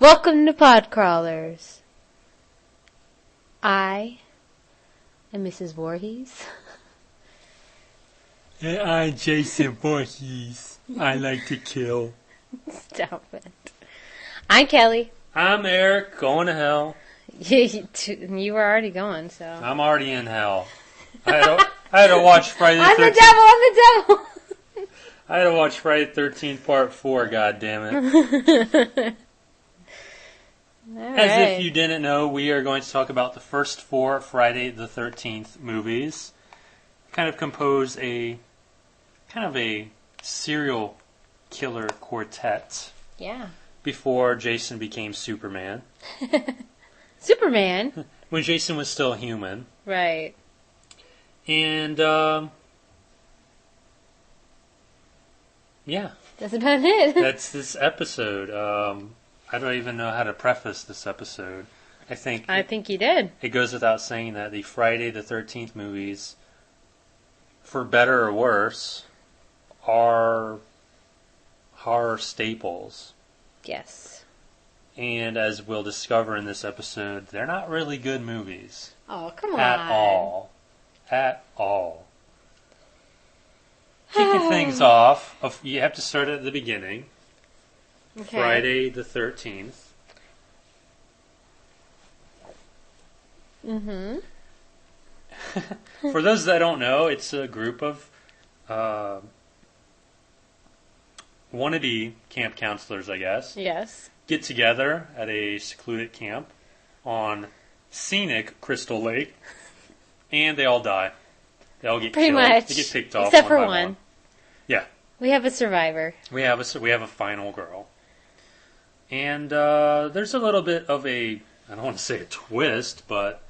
Welcome to Podcrawlers. I am Mrs. Voorhees. And I'm Jason Voorhees. I like to kill. Stop it. I'm Kelly. I'm Eric, going to hell. You were already going, so. I'm already in hell. I had to watch Friday the 13th. I'm the devil, I'm the devil! I had to watch Friday the 13th Part 4, goddammit. As if you didn't know, we are going to talk about the first 4 Friday the 13th movies. Kind of compose a serial killer quartet. Yeah. Before Jason became Superman. Superman? When Jason was still human. Right. And, yeah. That's about it. That's this episode. I don't even know how to preface this episode. I think you did. It goes without saying that the Friday the 13th movies, for better or worse, are horror staples. Yes. And as we'll discover in this episode, they're not really good movies. Oh, come on. At all. Kicking things off, you have to start at the beginning. Okay. Friday the 13th. Mm-hmm. For those that don't know, it's a group of wannabe camp counselors, I guess. Yes. Get together at a secluded camp on scenic Crystal Lake, and they all die. They all get pretty killed. much. They get picked off. Except for one. Yeah. We have a survivor. We have a final girl. And there's a little bit of I don't want to say a twist, but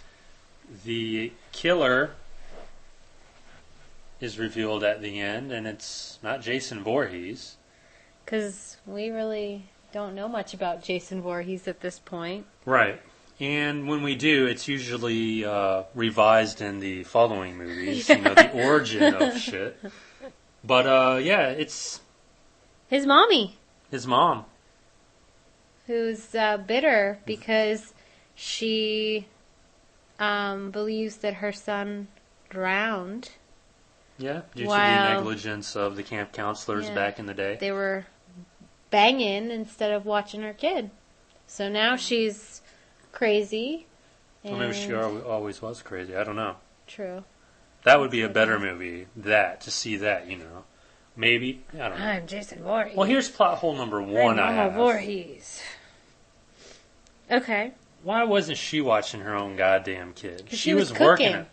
the killer is revealed at the end, and it's not Jason Voorhees. Because we really don't know much about Jason Voorhees at this point. Right. And when we do, it's usually revised in the following movies. Yeah. You know, the origin of shit. But, yeah, it's... his mommy. His mom. Who's bitter because she believes that her son drowned. Yeah, due to the negligence of the camp counselors back in the day. They were banging instead of watching her kid. So now she's crazy. Well, maybe she always was crazy. I don't know. True. That would be a better movie, to see that, you know. Maybe, I don't know. I'm Jason Voorhees. Well, here's plot hole number 1 I have. Voorhees. Okay. Why wasn't she watching her own goddamn kid? She was working it.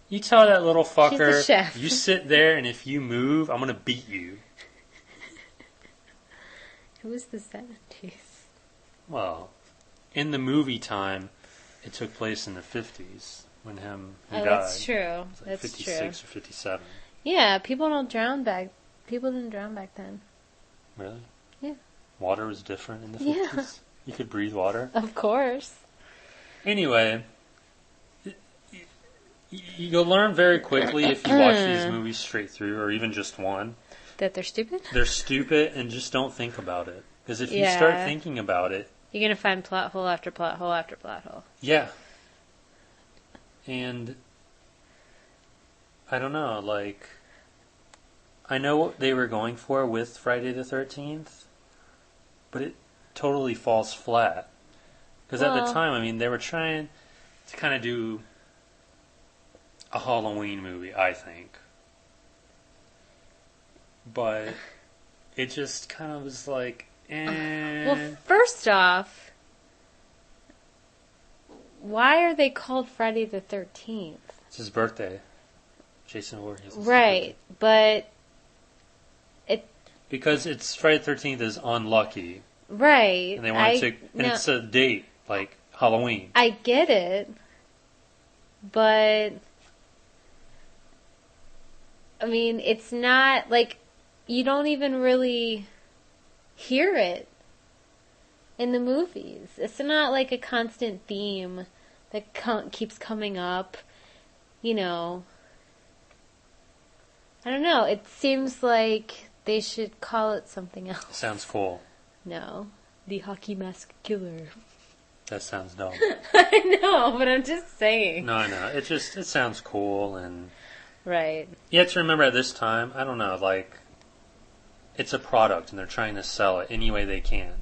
You tell that little fucker, she's the chef. You sit there, and if you move, I'm going to beat you. It was the 70s. Well, in the movie time, it took place in the 50s when he died. That's true. It was like that's 56 true. or 57. Yeah, people didn't drown back then. Really? Yeah. Water was different in the 50s? Yeah. You could breathe water? Of course. Anyway, you'll learn very quickly if you watch these movies straight through, or even just one. That they're stupid? They're stupid, and just don't think about it. Because if you start thinking about it... you're going to find plot hole after plot hole after plot hole. Yeah. And... I don't know, like... I know what they were going for with Friday the 13th, but it totally falls flat. Because at the time, I mean, they were trying to kind of do a Halloween movie, I think. But it just kind of was like, eh. Well, first off, why are they called Friday the 13th? It's his birthday. Jason Voorhees. Right, but... because it's Friday the 13th is unlucky. Right. And they wanted to... and it's a date, like Halloween. I get it. But... I mean, it's not, like... you don't even really hear it in the movies. It's not like a constant theme that keeps coming up. You know... I don't know. It seems like they should call it something else. Sounds cool. No. The hockey mask killer. That sounds dumb. I know, but I'm just saying. No, I know. It sounds cool, and Right. you have to remember at this time, I don't know, like, it's a product, and they're trying to sell it any way they can.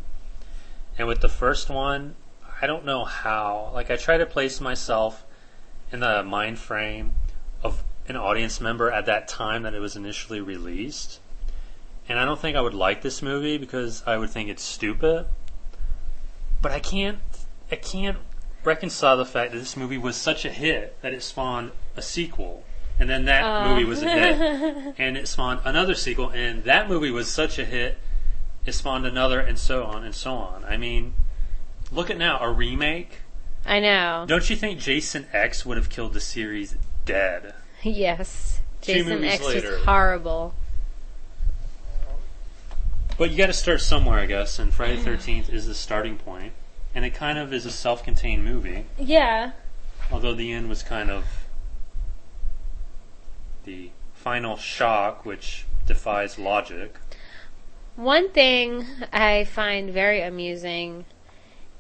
And with the first one, I don't know how. Like, I try to place myself in the mind frame of an audience member at that time that it was initially released. And I don't think I would like this movie because I would think it's stupid. But I can't reconcile the fact that this movie was such a hit that it spawned a sequel. And then that movie was a hit. And it spawned another sequel. And that movie was such a hit, it spawned another, and so on and so on. I mean, look at now, a remake. I know. Don't you think Jason X would have killed the series dead? Yes. 2 Jason movies X later. was horrible. But you got to start somewhere, I guess, and Friday the 13th is the starting point. And it kind of is a self-contained movie. Yeah. Although the end was kind of the final shock, which defies logic. One thing I find very amusing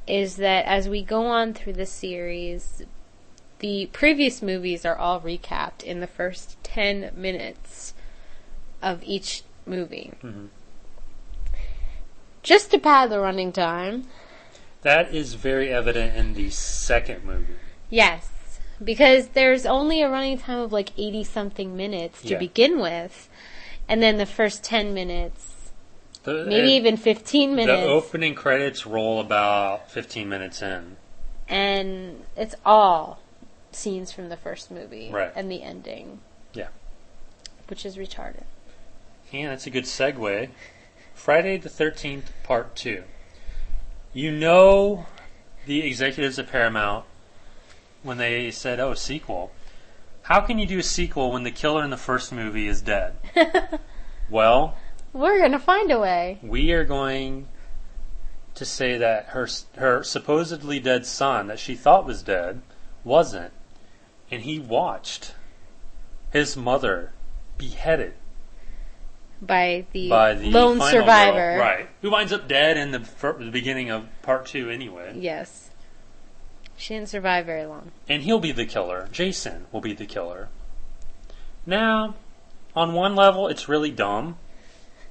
is that as we go on through the series, the previous movies are all recapped in the first 10 minutes of each movie. Mm-hmm. Just to pad the running time. That is very evident in the second movie. Yes, because there's only a running time of like 80-something minutes to begin with, and then the first 10 minutes, maybe even 15 minutes. The opening credits roll about 15 minutes in. And it's all scenes from the first movie. Right. And the ending. Yeah. Which is retarded. Yeah, that's a good segue. Friday the 13th, Part 2. You know the executives at Paramount, when they said, oh, sequel. How can you do a sequel when the killer in the first movie is dead? Well, we're going to find a way. We are going to say that her supposedly dead son, that she thought was dead, wasn't. And he watched his mother beheaded. By the final lone survivor. Girl, right. Who winds up dead in the beginning of Part 2 anyway. Yes. She didn't survive very long. And he'll be the killer. Jason will be the killer. Now, on one level, it's really dumb.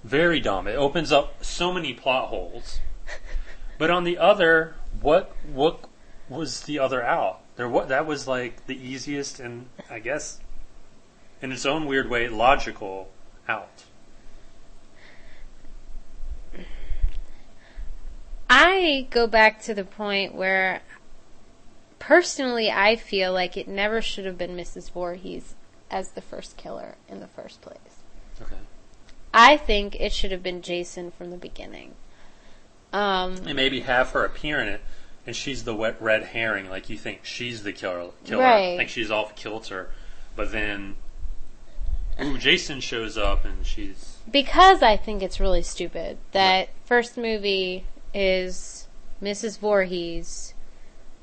Very dumb. It opens up so many plot holes. But on the other, what was the other out? That was like the easiest and, I guess, in its own weird way, logical out. I go back to the point where, personally, I feel like it never should have been Mrs. Voorhees as the first killer in the first place. Okay. I think it should have been Jason from the beginning. And maybe have her appear in it, and she's the wet red herring, like you think she's the killer. Right. Like she's off kilter. But then, Jason shows up and she's... Because I think it's really stupid that first movie is Mrs. Voorhees,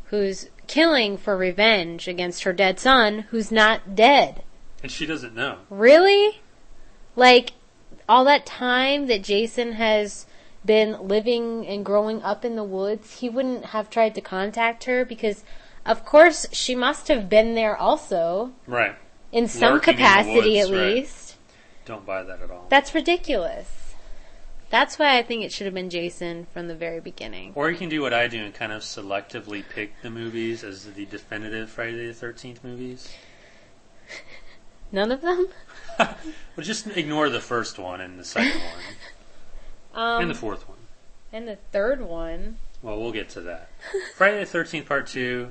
who's killing for revenge against her dead son, who's not dead. And she doesn't know. Really? Like, all that time that Jason has been living and growing up in the woods, he wouldn't have tried to contact her because, of course, she must have been there also. Right. In some capacity, at least. Don't buy that at all. That's ridiculous. That's why I think it should have been Jason from the very beginning. Or you can do what I do and kind of selectively pick the movies as the definitive Friday the 13th movies. None of them? Well, just ignore the first one and the second one. And the fourth one. And the third one. Well, we'll get to that. Friday the 13th Part 2.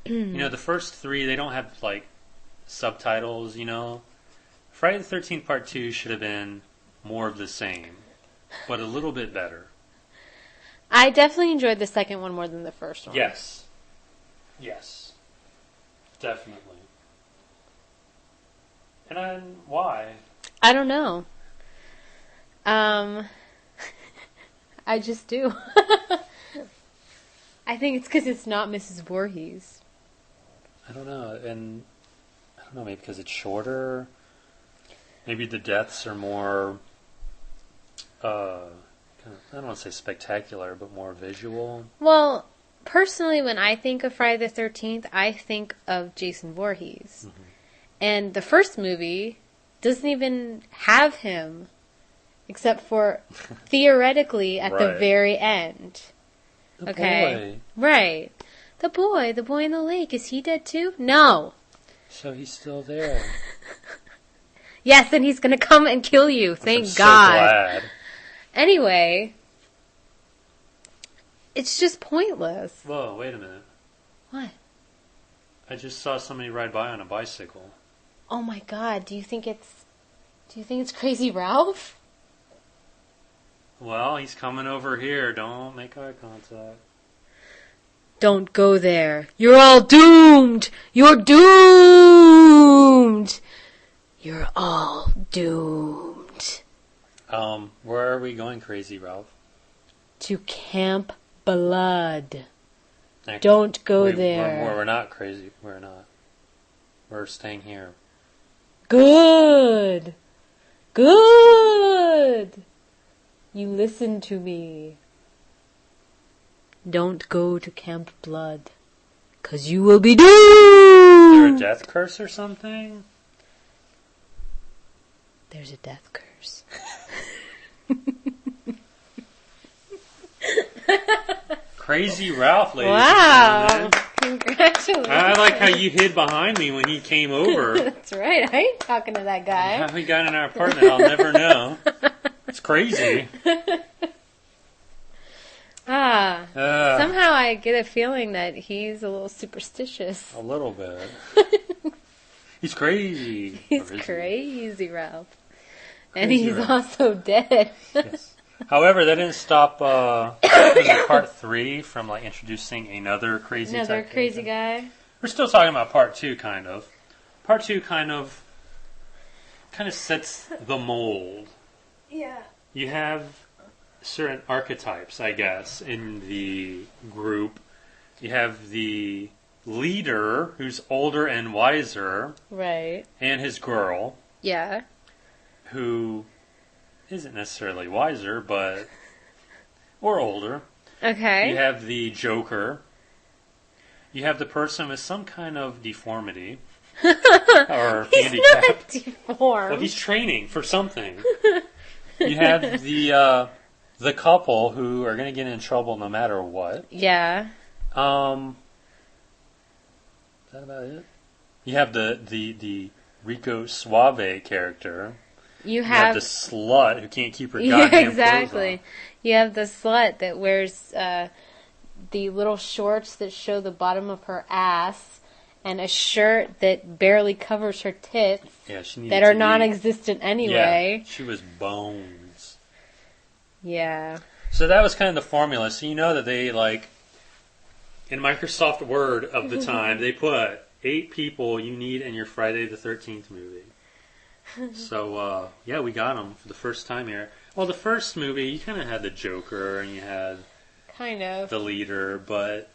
The first three, they don't have, like, subtitles, Friday the 13th Part 2 should have been more of the same, but a little bit better. I definitely enjoyed the second one more than the first one. Yes. Definitely. And why? I don't know. I just do. I think it's because it's not Mrs. Voorhees. I don't know, maybe because it's shorter. Maybe the deaths are more, I don't want to say spectacular, but more visual. Well, personally, when I think of Friday the 13th, I think of Jason Voorhees. Mm-hmm. And the first movie doesn't even have him, except for theoretically at the Right. very end. The Okay. boy. Right. The boy in the lake, is he dead too? No. So he's still there. Yes, and he's going to come and kill you. Thank I'm God. so glad. Anyway, it's just pointless. Whoa, wait a minute. What? I just saw somebody ride by on a bicycle. Oh my God, do you think it's Crazy Ralph? Well, he's coming over here. Don't make eye contact. Don't go there. You're all doomed. You're doomed. You're all doomed. Where are we going, Crazy Ralph? To Camp Blood. Actually, Don't go there. We're not crazy. We're not. We're staying here. Good. Good. You listen to me. Don't go to Camp Blood, 'cause you will be Is there a doomed. death curse or something? There's a death curse. Crazy Ralph, ladies Wow. and gentlemen. Congratulations. I like how you hid behind me when he came over. That's right. I ain't talking to that guy. How he got in our apartment, I'll never know. It's crazy. Somehow I get a feeling that he's a little superstitious. A little bit. He's crazy. He's Or is he? crazy, Ralph. And Crazy he's Ralph. also dead. Yes. However, that didn't stop was it part 3 from like introducing another crazy Another type crazy character? guy. We're still talking about part 2, kind of. Part 2 kind of sets the mold. Yeah. You have certain archetypes, I guess, in the group. You have the leader, who's older and wiser, Right. and his girl, Yeah. who isn't necessarily wiser, but or older. Okay. You have the Joker. You have the person with some kind of deformity or He's handicap. not deformed. Well, he's training for something. You have the couple who are going to get in trouble no matter what. Yeah. Is that about it? You have the Rico Suave character. You You have have the slut who can't keep her yeah, goddamn exactly. clothes You have the slut that wears the little shorts that show the bottom of her ass and a shirt that barely covers her tits on. Yeah, she needed that are to non-existent be, anyway. Yeah, she was bones. Yeah. So that was kind of the formula. So you know that they like in Microsoft Word of the time they put 8 people you need in your Friday the 13th movie. So yeah, we got them for the first time here. Well, the first movie you kind of had the Joker and you had Kind of. the leader, but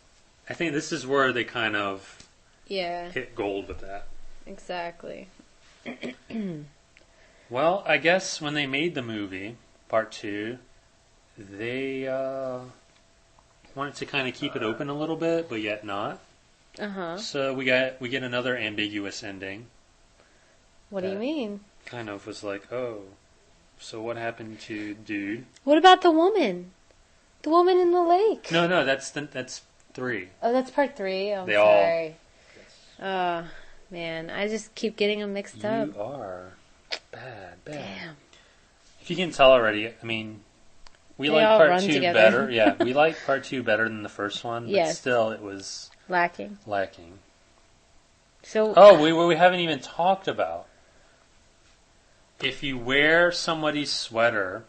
I think this is where they kind of Yeah, hit gold with that. exactly. Well, I guess when they made the movie, part 2, they wanted to kind of keep it open a little bit, but yet not. Uh-huh. So we get another ambiguous ending. What do you mean? Kind of was like, oh, so what happened to dude? What about the woman? The woman in the lake. No, that's 3. Oh, that's part 3. I'm They all- sorry. Oh, man. I just keep getting them mixed up. You are bad. Damn. If you can tell already, I mean, we They like all part run 2 together. better. Yeah, we like part 2 better than the first one, but Yes. still it was Lacking. lacking. So, Oh, we haven't even talked about. If you wear somebody's sweater,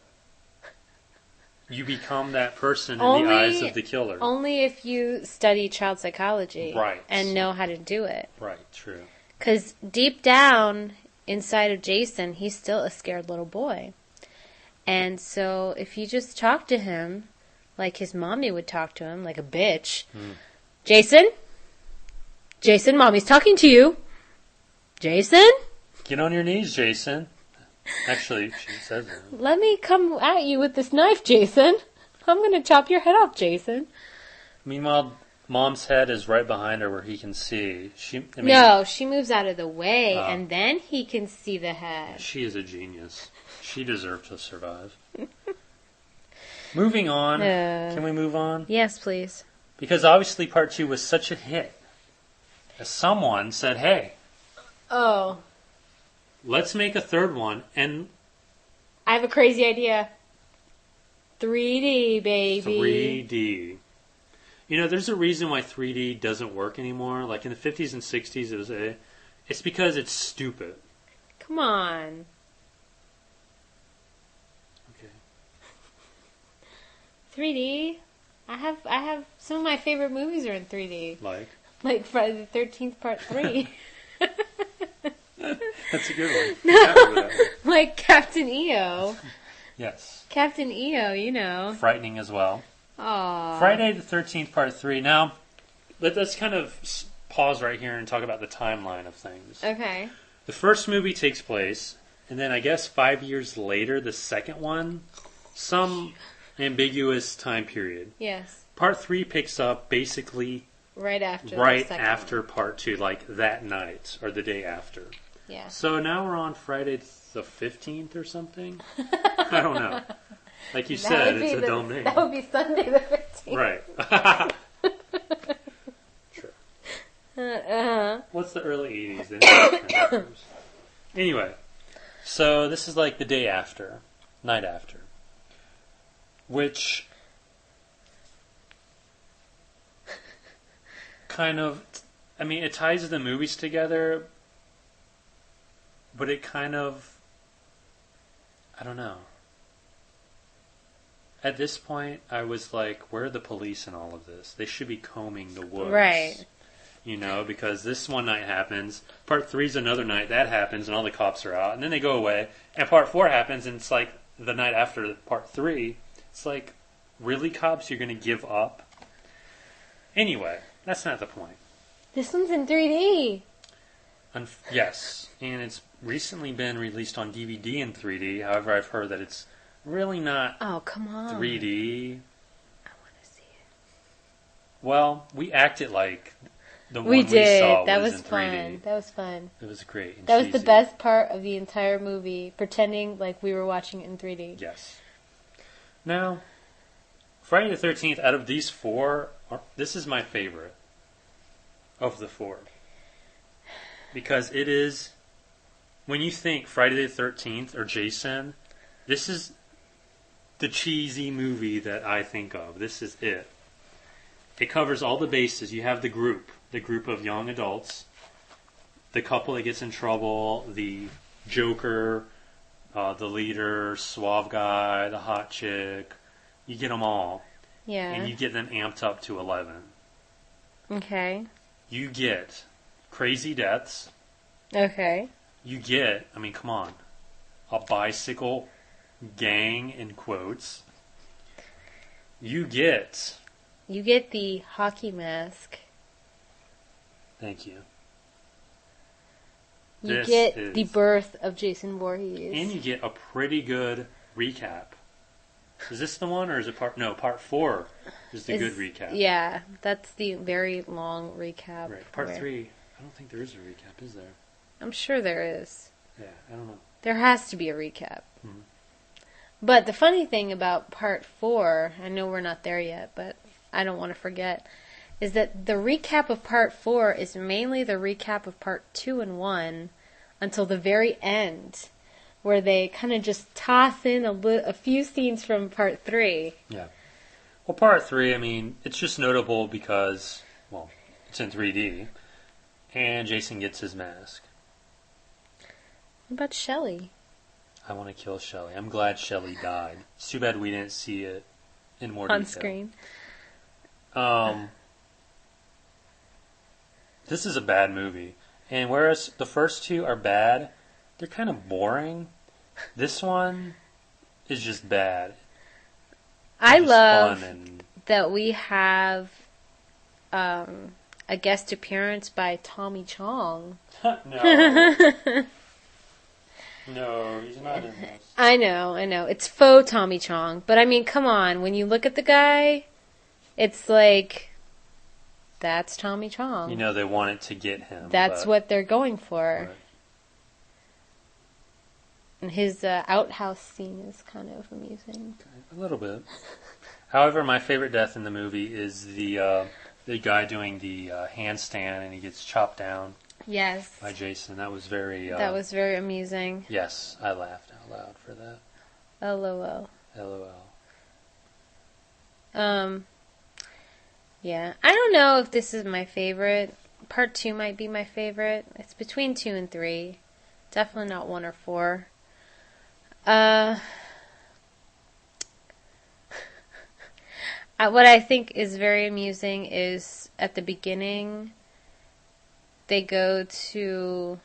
you become that person in Only- the eyes of the killer. only if you study child psychology. Right. And know how to do it. Right, true. Because deep down inside of Jason, he's still a scared little boy. And so if you just talk to him like his mommy would talk to him, like a bitch. Jason? Jason, mommy's talking to you. Jason? Get on your knees, Jason. Actually, she says that. Let me come at you with this knife, Jason. I'm going to chop your head off, Jason. Meanwhile, Mom's head is right behind her where he can see. No, she moves out of the way, Oh. and then he can see the head. She is a genius. She deserves to survive. Moving on. Can we move on? Yes, please. Because obviously part 2 was such a hit. As someone said, hey, Oh, let's make a third one and I have a crazy idea. 3D, baby. 3D. You know, there's a reason why 3D doesn't work anymore. Like in the 50s and 60s, it's because it's stupid. Come on. Okay. 3D? I have some of my favorite movies are in 3D. Like Friday the 13th Part 3. that's a good one. No. Like Captain EO. Yes. Captain EO, you know. Frightening as well. Aww. Friday the 13th Part 3. Now, let's kind of pause right here and talk about the timeline of things. Okay. The first movie takes place, and then I guess 5 years later, the second one, some ambiguous time period. Yes. Part 3 picks up basically Right after Part 2, like that night or the day after. Yeah. So now we're on Friday the 15th or something? I don't know. Like you said, it's a dumb name. That would be Sunday the 15th. Right. Sure. Uh-huh. What's the early 80s? Anyway, so this is like the day after, night after, which kind of, I mean, it ties the movies together, but it kind of, I don't know. At this point, I was like, where are the police in all of this? They should be combing the woods. Right. You know, because this one night happens, part 3 is another night, that happens, and all the cops are out, and then they go away, and part 4 happens, and it's like the night after part 3. It's like, really, cops, you're going to give up? Anyway, that's not the point. This one's in 3D. Yes, and it's recently been released on DVD in 3D, however, I've heard that it's really not Oh, come on. 3D. I want to see it. Well, we acted like the one We we did. saw That was was in 3D. fun. That was fun. It was great. And That was the cheesy. best part of the entire movie, pretending like we were watching it in 3D. Yes. Now, Friday the 13th, out of these 4, this is my favorite of the 4. Because it is, when you think Friday the 13th or Jason, this is the cheesy movie that I think of. This is it. It covers all the bases. You have the group of young adults, the couple that gets in trouble, the Joker, the leader, suave guy, the hot chick. You get them all. Yeah. And you get them amped up to 11. Okay. You get crazy deaths. Okay. You get, I mean, come on, a bicycle gang in quotes. You get the hockey Thank you. You This get is- the birth of Jason Voorhees. And you get a pretty good recap. Is this the one, or is it part 4 is the good recap. Yeah, that's the very long recap. Right. Part where- 3, I don't think there is a recap, is there? I'm sure there is. Yeah, I don't know. There has to be a recap. Mhm. But the funny thing about part 4, I know we're not there yet, but I don't want to forget, is that the recap of part 4 is mainly the recap of part 2 and 1 until the very end, where they kind of just toss in a few scenes from part 3. Yeah. Well, part 3, I mean, it's just notable because, well, it's in 3D, and Jason gets his mask. What about Shelley? I want to kill Shelley. I'm glad Shelley died. It's too bad we didn't see it in more On detail. screen. This is a bad movie. And whereas the first 2 are bad, they're kind of boring. This one is just bad. I Just love fun and that we have a guest appearance by Tommy Chong. no. No, he's not in this. I know. It's faux Tommy Chong. But I mean, come on. When you look at the guy, it's like, that's Tommy Chong. You know, they wanted to get him. That's what they're going for. Right. And his outhouse scene is kind of amusing. A little bit. However, my favorite death in the movie is the guy doing the handstand and he gets chopped down. Yes. By Jason. That was very... that was very amusing. Yes, I laughed out loud for that. LOL. LOL. Yeah. I don't know if this is my favorite. Part 2 might be my favorite. It's between 2 and 3. Definitely not 1 or 4. What I think is very amusing is at the beginning, they go to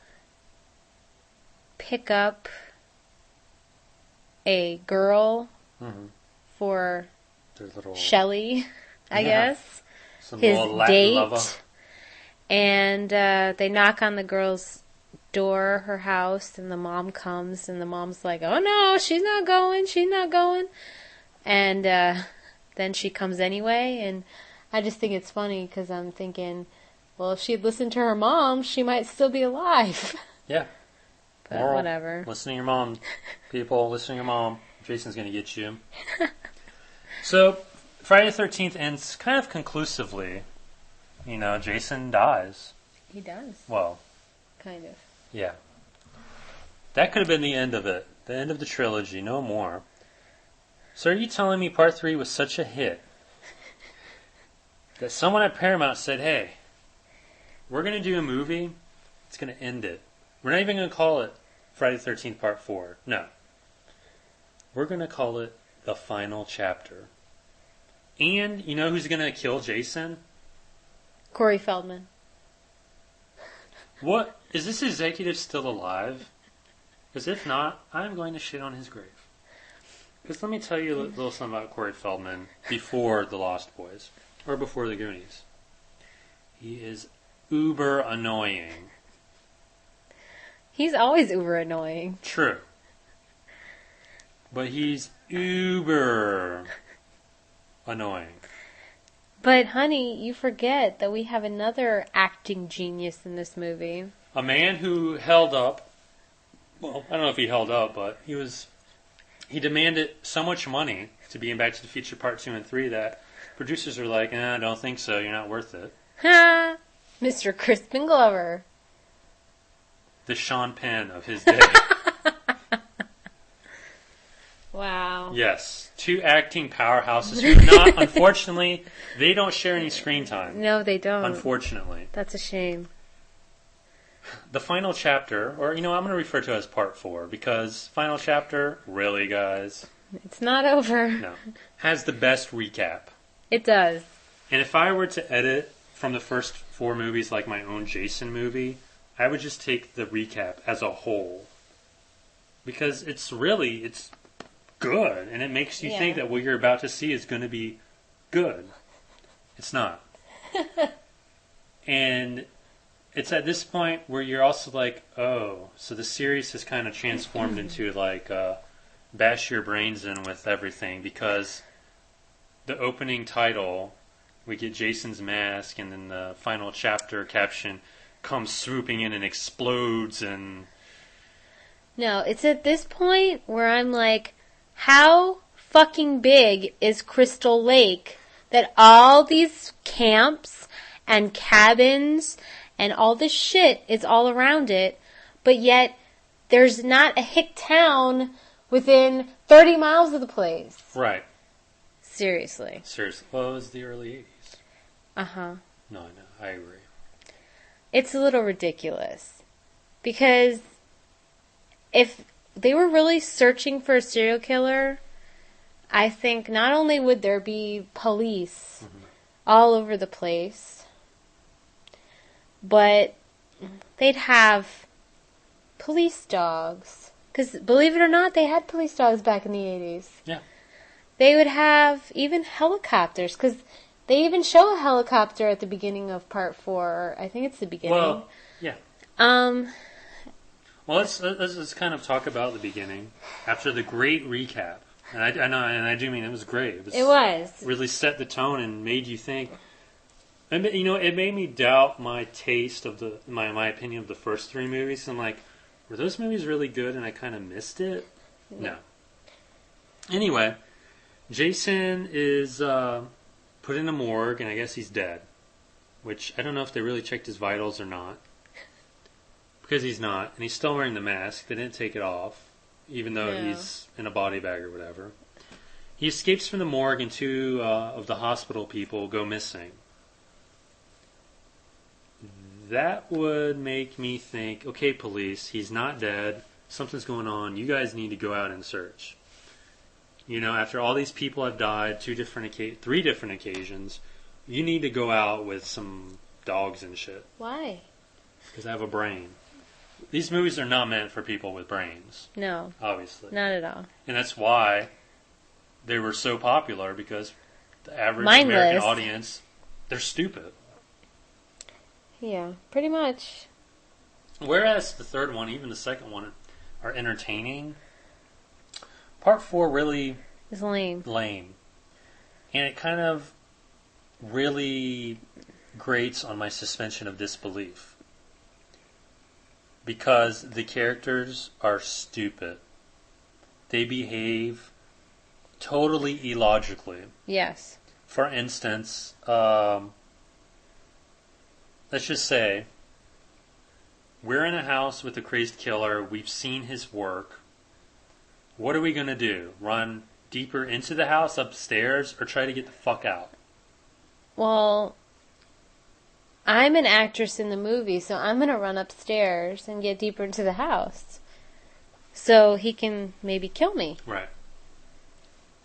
pick up a girl for Shelley, I guess, his date. And they knock on the girl's door, her house, and the mom comes, and the mom's like, oh no, she's not going. And then she comes anyway, and I just think it's funny because I'm thinking, well, if she'd listened to her mom, she might still be alive. Yeah. But Moral, whatever. Listen to your mom. People, listen to your mom. Jason's going to get you. So, Friday the 13th ends kind of conclusively. You know, Jason dies. He does. Well. Kind of. Yeah. That could have been the end of it. The end of the trilogy. No more. So are you telling me Part 3 was such a hit that someone at Paramount said, hey, we're going to do a movie, it's going to end it. We're not even going to call it Friday the 13th Part 4. No. We're going to call it The Final Chapter. And you know who's going to kill Jason? Corey Feldman. What? Is this executive still alive? Because if not, I'm going to shit on his grave. Because let me tell you a little something about Corey Feldman before The Lost Boys. Or before The Goonies. He is uber annoying. He's always uber annoying. True. But he's uber annoying. But, honey, you forget that we have another acting genius in this movie. A man who held up, well, I don't know if he held up, but he demanded so much money to be in Back to the Future Part 2 and 3 that producers are like, I don't think so, you're not worth it. Ha! Mr. Crispin Glover. The Sean Penn of his day. Wow. Yes. Two acting powerhouses who not, unfortunately, they don't share any screen time. No, they don't. Unfortunately. That's a shame. The final chapter, or, I'm going to refer to it as Part 4, because final chapter, really, guys? It's not over. No. Has the best recap. It does. And if I were to edit from the first 4 movies like my own Jason movie, I would just take the recap as a whole. Because it's good, and it makes you think that what you're about to see is going to be good. It's not. And it's at this point where you're also like, oh, so the series has kind of transformed into like bash your brains in with everything, because the opening title, we get Jason's mask, and then the final chapter caption comes swooping in and explodes, and... No, it's at this point where I'm like, how fucking big is Crystal Lake that all these camps and cabins and all this shit is all around it, but yet there's not a hick town within 30 miles of the place? Right. Seriously. Well, it was the early 80s. Uh-huh. No, I agree. It's a little ridiculous. Because if they were really searching for a serial killer, I think not only would there be police all over the place, but they'd have police dogs. Because, believe it or not, they had police dogs back in the 80s. Yeah. They would have even helicopters, because they even show a helicopter at the beginning of Part 4. I think it's the beginning. Well, yeah. Well, let's kind of talk about the beginning after the great recap. And I know, and I do mean it was great. It was. Really set the tone and made you think. And it made me doubt my taste of my opinion of the first three movies. I'm like, were those movies really good and I kind of missed it? No. Anyway, Jason is put in a morgue and I guess he's dead. Which I don't know if they really checked his vitals or not. Because he's not, and he's still wearing the mask. They didn't take it off, even though he's in a body bag or whatever. He escapes from the morgue and two of the hospital people go missing. That would make me think, okay, police, he's not dead. Something's going on. You guys need to go out and search. You know, after all these people have died, three different occasions, you need to go out with some dogs and shit. Why? Because I have a brain. These movies are not meant for people with brains. No. Obviously. Not at all. And that's why they were so popular, because the average Mindless. American audience, they're stupid. Yeah, pretty much. Whereas the third one, even the second one, are entertaining. Part 4 really It's lame. And it kind of really grates on my suspension of disbelief. Because the characters are stupid. They behave totally illogically. Yes. For instance, let's just say we're in a house with a crazed killer. We've seen his work. What are we going to do? Run deeper into the house, upstairs, or try to get the fuck out? Well, I'm an actress in the movie, so I'm going to run upstairs and get deeper into the house. So he can maybe kill me. Right.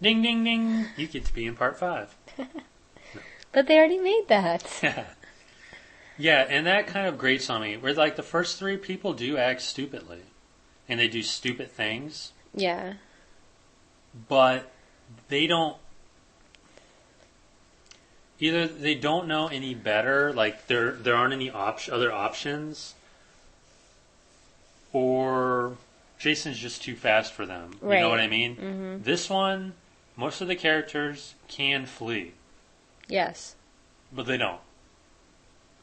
Ding, ding, ding. You get to be in part 5. But they already made that. Yeah, and that kind of grates on me. Where, like, the first three people do act stupidly. And they do stupid things. Yeah. But they don't... Either they don't know any better, like there aren't any other options, or Jason's just too fast for them. Right. You know what I mean? Mm-hmm. This one, most of the characters can flee. Yes. But they don't.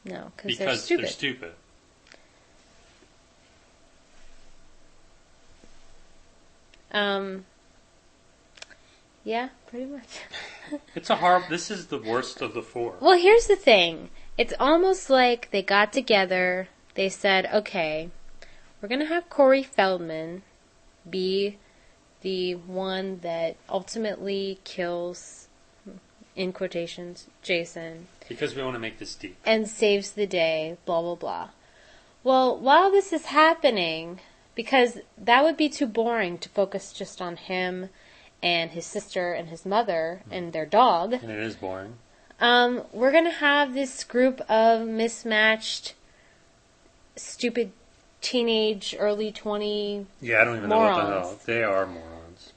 No, because they're they're stupid. Yeah, pretty much. This is the worst of the 4. Well, here's the thing. It's almost like they got together, they said, okay, we're going to have Corey Feldman be the one that ultimately kills, in quotations, Jason. Because we want to make this deep. And saves the day, blah, blah, blah. Well, while this is happening, because that would be too boring to focus just on him and his sister and his mother and their dog. And it is boring. We're going to have this group of mismatched, stupid teenage, early 20 Yeah, I don't even morons. know what the hell. They are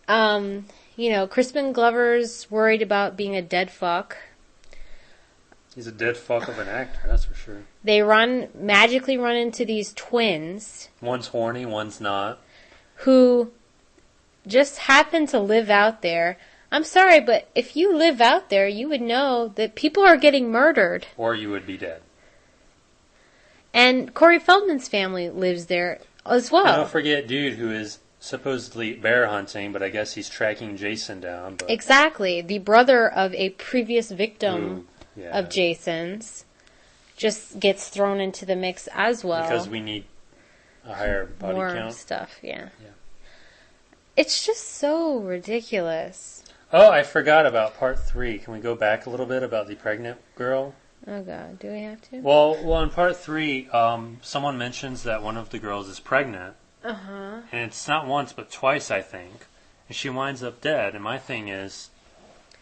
morons. Crispin Glover's worried about being a dead fuck. He's a dead fuck of an actor, that's for sure. They magically run into these twins. One's horny, one's not. Who just happen to live out there. I'm sorry, but if you live out there, you would know that people are getting murdered. Or you would be dead. And Corey Feldman's family lives there as well. And don't forget dude who is supposedly bear hunting, but I guess he's tracking Jason down. But... Exactly. The brother of a previous victim of Jason's just gets thrown into the mix as well. Because we need a higher body more count. Stuff, yeah. It's just so ridiculous. Oh, I forgot about part 3. Can we go back a little bit about the pregnant girl? Oh God, do we have to? Well, in part 3, someone mentions that one of the girls is pregnant. Uh-huh. And it's not once, but twice, I think. And she winds up dead. And my thing is,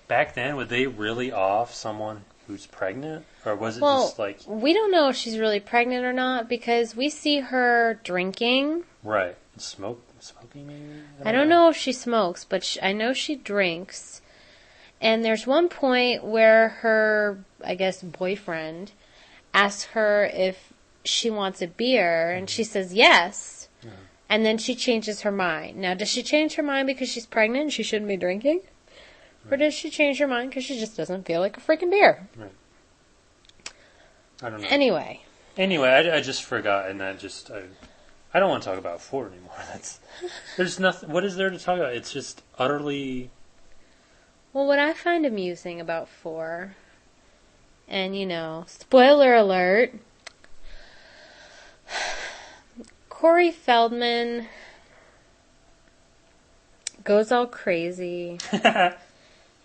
back then, would they really off someone who's pregnant? Or was it just like... we don't know if she's really pregnant or not, because we see her drinking. Right. Smoking maybe? I don't know if she smokes, but I know she drinks. And there's one point where her, I guess, boyfriend asks her if she wants a beer, and she says yes. And then she changes her mind. Now, does she change her mind because she's pregnant and she shouldn't be drinking? Or does she change her mind because she just doesn't feel like a freaking beer? Right. I don't know. Anyway, I just forgot, and I don't want to talk about 4 anymore. There's nothing. What is there to talk about? It's just utterly. well, what I find amusing about 4, and spoiler alert, Corey Feldman goes all crazy.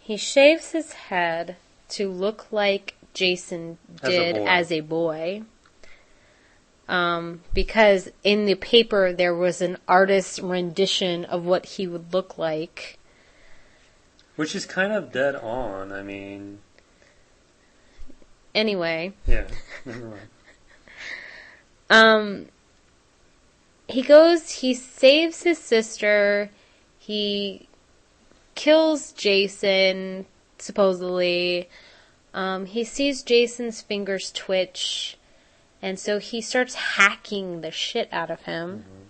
He shaves his head to look like Jason did as a boy. Because in the paper there was an artist's rendition of what he would look like. Which is kind of dead on. I mean. Anyway. Yeah. Never mind. He saves his sister. He kills Jason, supposedly. He sees Jason's fingers twitch. And so he starts hacking the shit out of him. Mm-hmm.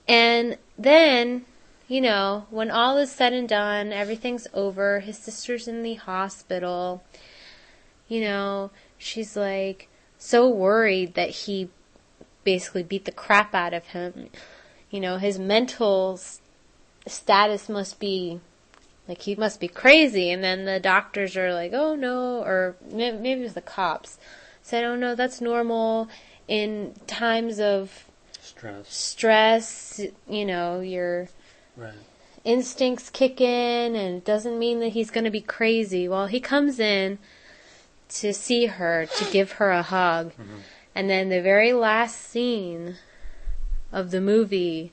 And then, when all is said and done, everything's over, his sister's in the hospital, she's like so worried that he basically beat the crap out of him. His mental status must be, like, he must be crazy. And then the doctors are like, oh no, or maybe it was the cops. So I don't know, that's normal in times of stress, your right. instincts kick in, and it doesn't mean that he's going to be crazy. Well, he comes in to see her, to give her a hug, mm-hmm. and then the very last scene of the movie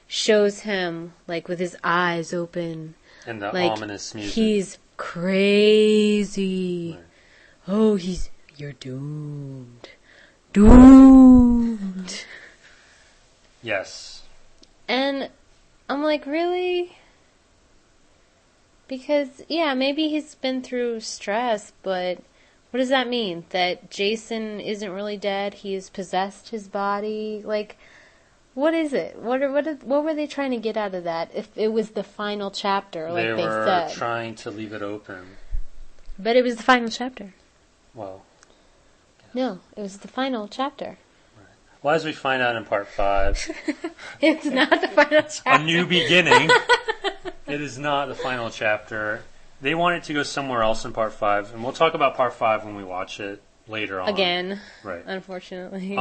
shows him, like, with his eyes open. And the like, ominous music. He's crazy. Right. Oh, you're doomed. Doomed. Yes. And I'm like, really? Because, yeah, maybe he's been through stress, but what does that mean? That Jason isn't really dead? He has possessed his body? Like, what is it? What were they trying to get out of that? If it was the final chapter, like they said. They were trying to leave it open. But it was the final chapter. Well. No, it was the final chapter. Right. Well, as we find out in part 5. It's not the final chapter. A new beginning. It is not the final chapter. They want it to go somewhere else in part 5. And we'll talk about part 5 when we watch it later on. Again. Right. Unfortunately.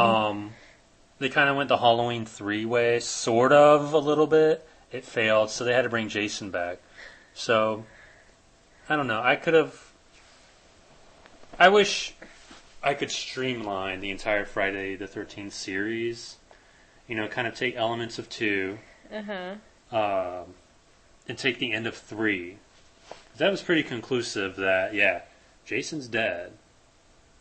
They kind of went the Halloween 3 way, sort of, a little bit. It failed, so they had to bring Jason back. So, I don't know. I wish I could streamline the entire Friday the 13th series. Kind of take elements of 2. Uh-huh. And take the end of 3. That was pretty conclusive that, yeah, Jason's dead.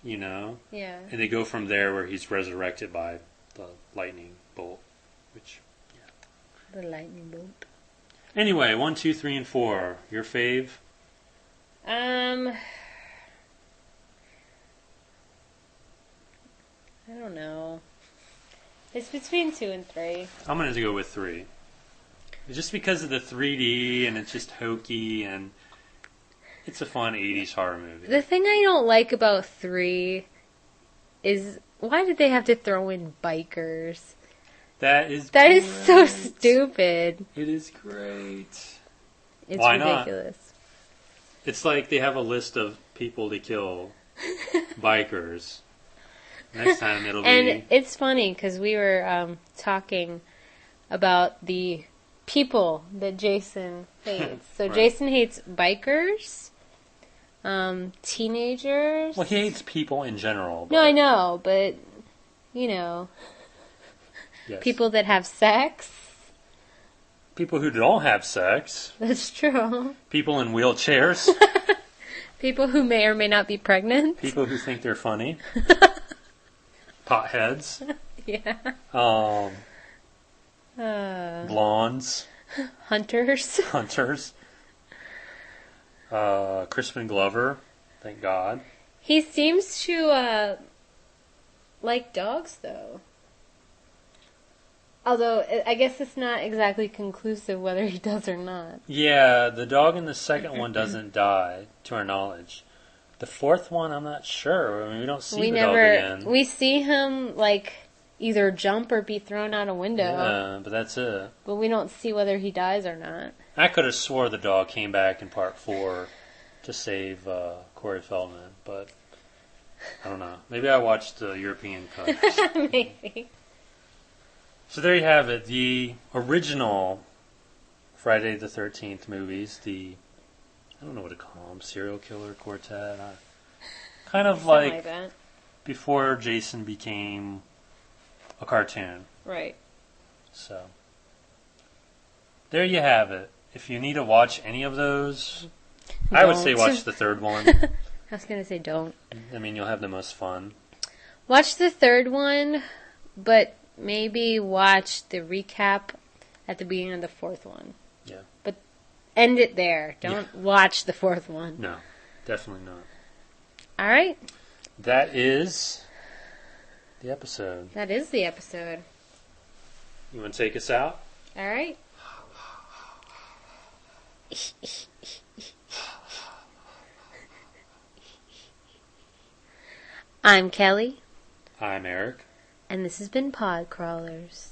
Yeah. And they go from there where he's resurrected by the lightning bolt, which, yeah. The lightning bolt. Anyway, 1, 2, 3, and 4. Your fave? I don't know. It's between 2 and 3. I'm going to go with 3. Just because of the 3D, and it's just hokey, and it's a fun 80s horror movie. The thing I don't like about 3 is, why did they have to throw in bikers? That is so stupid. It is great. It's Why ridiculous. Not? It's like they have a list of people to kill bikers. Next time it'll be... And it's funny, because we were talking about the people that Jason hates. So right. Jason hates bikers, teenagers. Well, he hates people in general. No, I know, but, yes. People that have sex. People who don't have sex. That's true. People in wheelchairs. People who may or may not be pregnant. People who think they're funny. Potheads. Yeah. Blondes. Hunters. Crispin Glover. Thank God. He seems to like dogs, though. Although, I guess it's not exactly conclusive whether he does or not. Yeah, the dog in the second one doesn't die, to our knowledge. The fourth one, I'm not sure. I mean, we don't see the dog again. We see him, like, either jump or be thrown out a window. Yeah, but that's it. But we don't see whether he dies or not. I could have swore the dog came back in part 4 to save Corey Feldman, but I don't know. Maybe I watched the European cut. Maybe. So there you have it. The original Friday the 13th movies. I don't know what to call them. Serial killer quartet. Kind of like that. Before Jason became a cartoon. Right. So there you have it. If you need to watch any of those, I would say watch the third one. I was going to say don't. I mean, you'll have the most fun. Watch the third one, but maybe watch the recap at the beginning of the fourth one. Yeah. But end it there. Don't watch the fourth one. No, definitely not. All right. That is the episode. That is the episode. You want to take us out? All right. I'm Kelly. I'm Eric. And this has been Pod Crawlers.